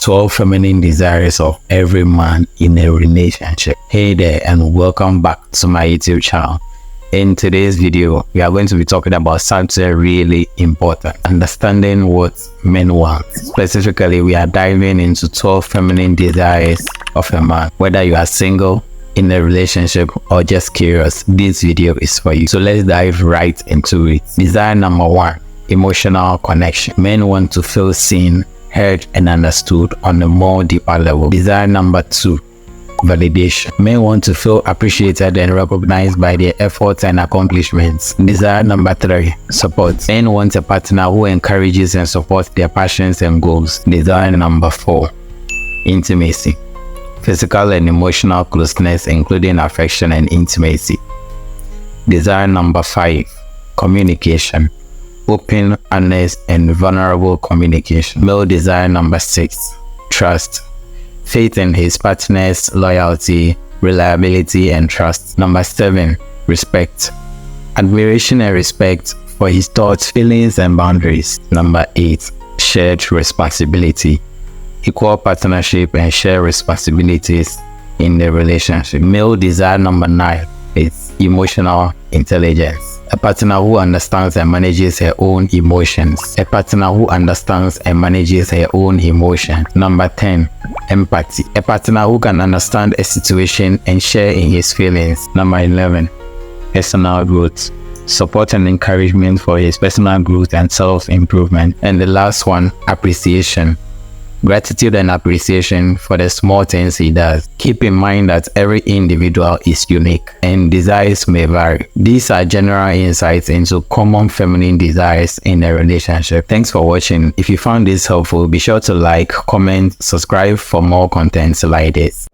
12 feminine desires of every man in a relationship. Hey there, and welcome back to my YouTube channel. In today's video, we are going to be talking about something really important: understanding what men want. Specifically, we are diving into 12 feminine desires of a man. Whether you are single, in a relationship, or just curious, this video is for you. So let's dive right into it. Desire number 1: emotional connection. Men want to feel seen, heard, and understood on a more deeper level. Desire number 2: validation. Men want to feel appreciated and recognized by their efforts and accomplishments. Desire number 3: support. Men want a partner who encourages and supports their passions and goals. Desire number 4: intimacy. Physical and emotional closeness, including affection and intimacy. Desire number 5: communication. Open, honest, and vulnerable communication. Male desire number 6: trust. Faith in his partner's loyalty, reliability, and trust. Number 7: respect. Admiration and respect for his thoughts, feelings, and boundaries. Number 8: shared responsibility. Equal partnership and share responsibilities in the relationship. Male desire number 9 is emotional intelligence. A partner who understands and manages her own emotions. A partner who understands and manages her own emotions. Number 10: empathy. A partner who can understand a situation and share in his feelings. Number 11: personal growth. Support and encouragement for his personal growth and self-improvement. And the last one: appreciation. Gratitude and appreciation for the small things he does. Keep in mind that every individual is unique and desires may vary. These are general insights into common feminine desires in a relationship. Thanks for watching. If you found this helpful, be sure to like, comment, subscribe for more content like this.